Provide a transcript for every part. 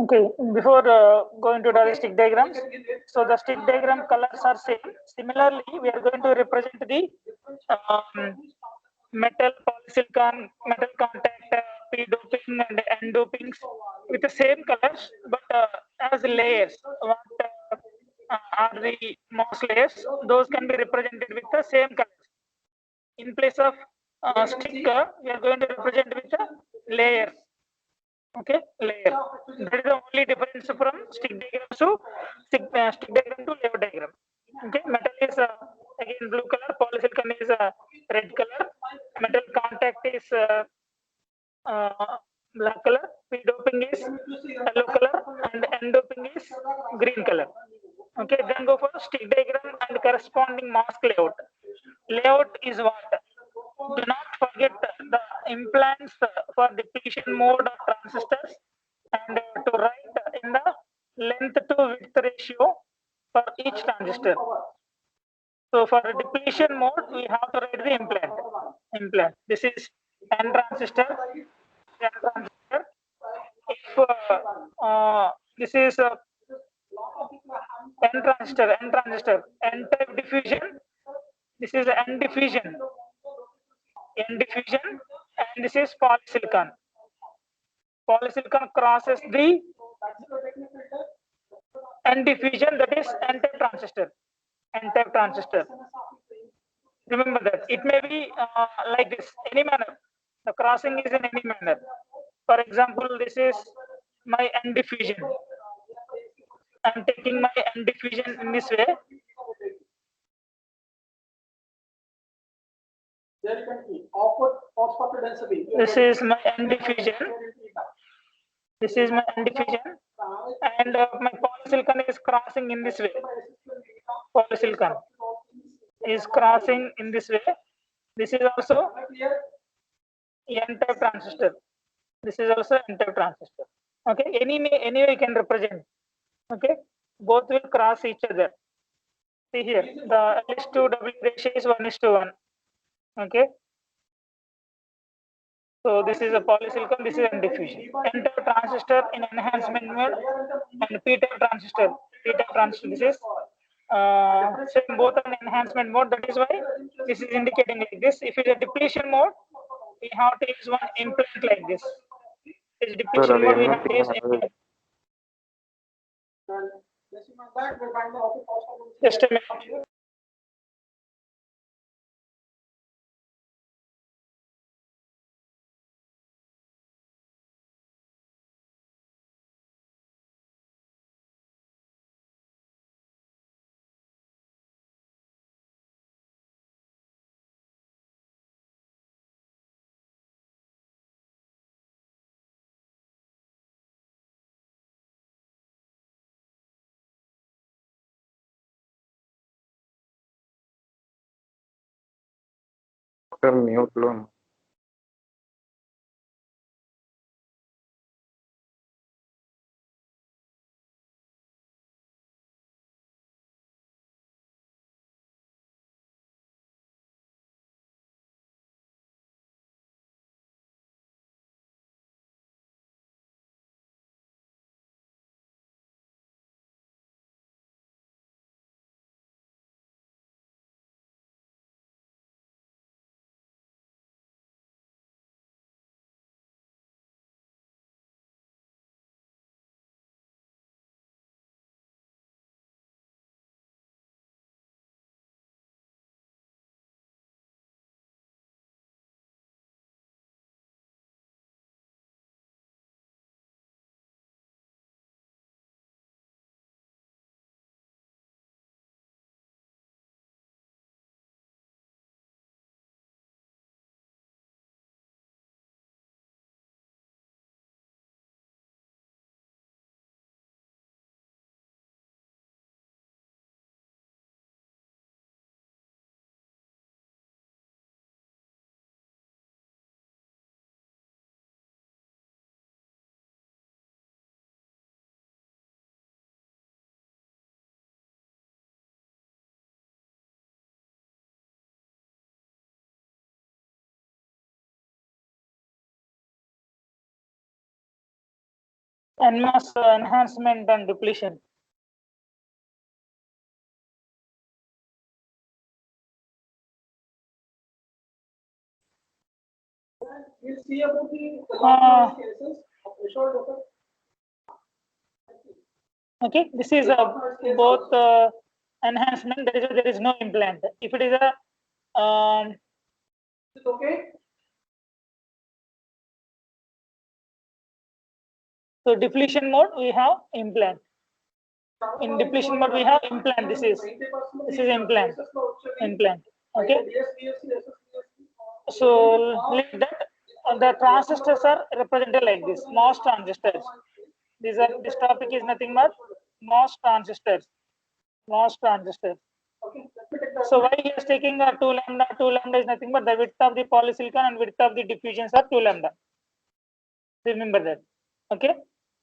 Okay, before going to the stick diagrams, so the stick diagram colors are same. Similarly, we are going to represent the um, metal polysilicon, metal contact, P doping and N dopings with the same colors, but as layers. What are the MOS layers? Those can be represented with the same colors. In place of sticker, we are going to represent with the layers. Okay, layer. That is the only difference from stick diagram to stick diagram to layer diagram. Okay, metal is again blue color, polysilicon is red color, metal contact is black color, P doping is yellow color, and N doping is green color. Okay, then go for stick diagram and corresponding mask layout. Layout is what? Do not forget the implants for depletion mode of transistors and to write in the length to width ratio for each transistor. So for depletion mode, we have to write the implant. Implant. This is N transistor. N transistor. If this is N transistor, N transistor, N type diffusion. This is N diffusion. N diffusion, and this is polysilicon. Polysilicon crosses the N diffusion, that is N type transistor. N type transistor. Remember that it may be like this, any manner. The crossing is in any manner. For example, this is my N diffusion. I'm taking my N diffusion in this way. This is my N diffusion. This is my N diffusion, and my polysilicon is crossing in this way. Polysilicon is crossing in this way. This is also N-type transistor. This is also N-type transistor. Okay, anyway you can represent. Okay, both will cross each other. See here, the L to W ratio is 1:1. Okay, so this is a polysilicon. This is N diffusion. N-type transistor in enhancement mode, and P-type transistor. P-type transistor. This is same both on enhancement mode. That is why this is indicating like this. If it is a depletion mode, we have to use one implant like this. If it's depletion mode, we have to use implant. Just a minute. Mute lo. NMOS enhancement and depletion. Okay, this is both enhancement. There is no implant. If it is a so depletion mode, we have implant. In depletion mode, we have implant. This is implant. Implant. Okay. So like that, the transistors are represented like this. MOS transistors. This topic is nothing but MOS transistors. MOS transistors. So why he is taking a 2 lambda? 2 lambda is nothing but the width of the polysilicon and width of the diffusions are 2 lambda. Remember that. Okay.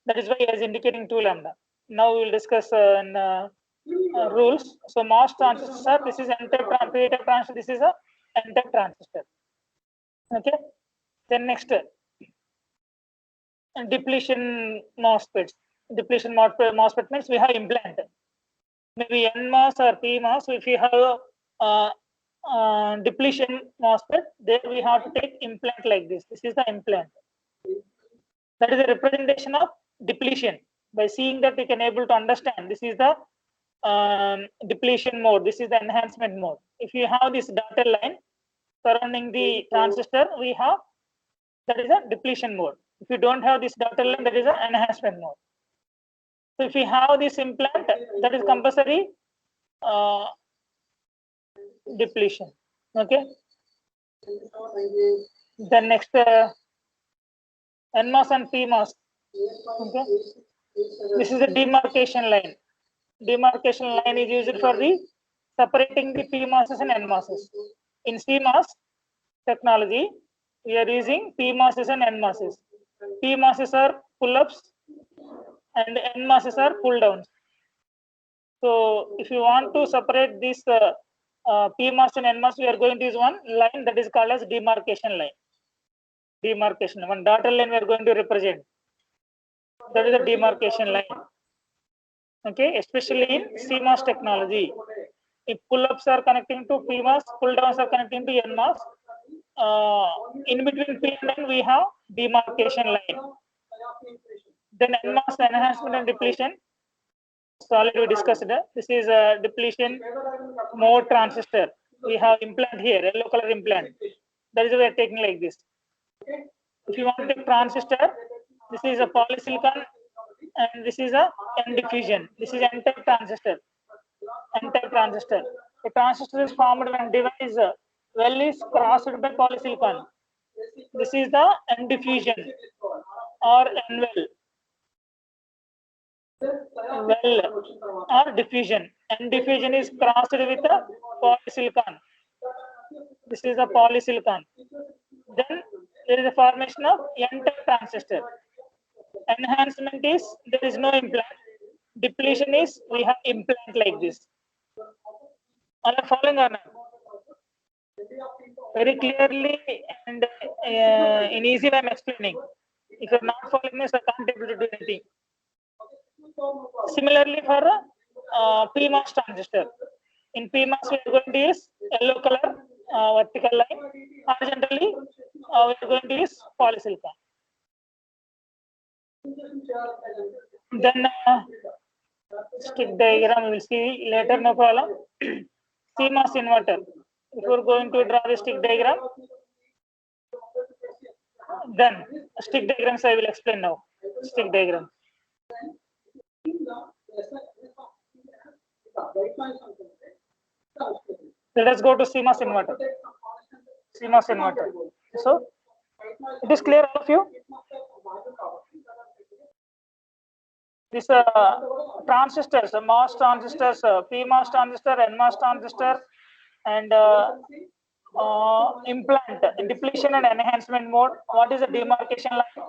That is why he is indicating 2 lambda. Now we will discuss rules. So MOS transistor, this is N-type transistor, this is a N-type transistor. Okay. Then next, depletion MOSFETs. Depletion MOSFET means we have implant. Maybe NMOS or PMOS. If you have depletion MOSFET, there we have to take implant like this. This is the implant. That is a representation of depletion. By seeing that, we can able to understand this is the depletion mode. This is the enhancement mode. If you have this dotted line surrounding the transistor, we have that is a depletion mode. If you don't have this dotted line, that is an enhancement mode. So if you have this implant, that is compulsory depletion. Okay. Then next, NMOS and PMOS. Okay. This is a demarcation line. Demarcation line is used for the separating the PMOSs and NMOSs. In CMOS technology, we are using PMOSs and NMOSs. PMOSs are pull-ups and NMOSs are pull-downs. So if you want to separate this PMOS and NMOS, we are going to use one line that is called as demarcation line. Demarcation, one dotted line we are going to represent. That is the demarcation line. Okay, especially in CMOS technology. If pull-ups are connecting to PMOS, pull-downs are connecting to NMOS. In between P and N, we have demarcation line. Then NMOS enhancement and depletion. Solid we discussed. This is a depletion mode transistor. We have implant here, yellow color implant. That is why we are taking like this. If you want to take transistor, this is a polysilicon and this is a N diffusion. This is N-type transistor. N-type transistor. The transistor is formed when device well is crossed by polysilicon. This is the N diffusion or N well or diffusion. N diffusion is crossed with a polysilicon. This is a polysilicon. Then there is a formation of N-type transistor. Enhancement is there is no implant. Depletion is we have implant like this. Are you following or not? Very clearly and in easy way I'm explaining. If you're not following this, I can't able to do anything. Similarly for PMOS transistor. In PMOS we are going to use yellow color vertical line. Horizontally we are going to use polysilicon. Then stick diagram we will see later, no problem. CMOS inverter. If we are going to draw the stick diagram, then stick diagrams I will explain now. Stick diagram. Let us go to CMOS inverter. CMOS inverter. So it is clear all of you. This transistors, MOS transistors, PMOS transistor, NMOS transistor, and implant, depletion and enhancement mode. What is the demarcation line?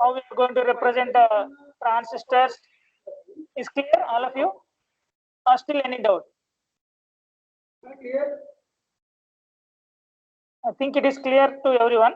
How we are going to represent the transistors? Is clear, all of you? Or still any doubt? I think it is clear to everyone.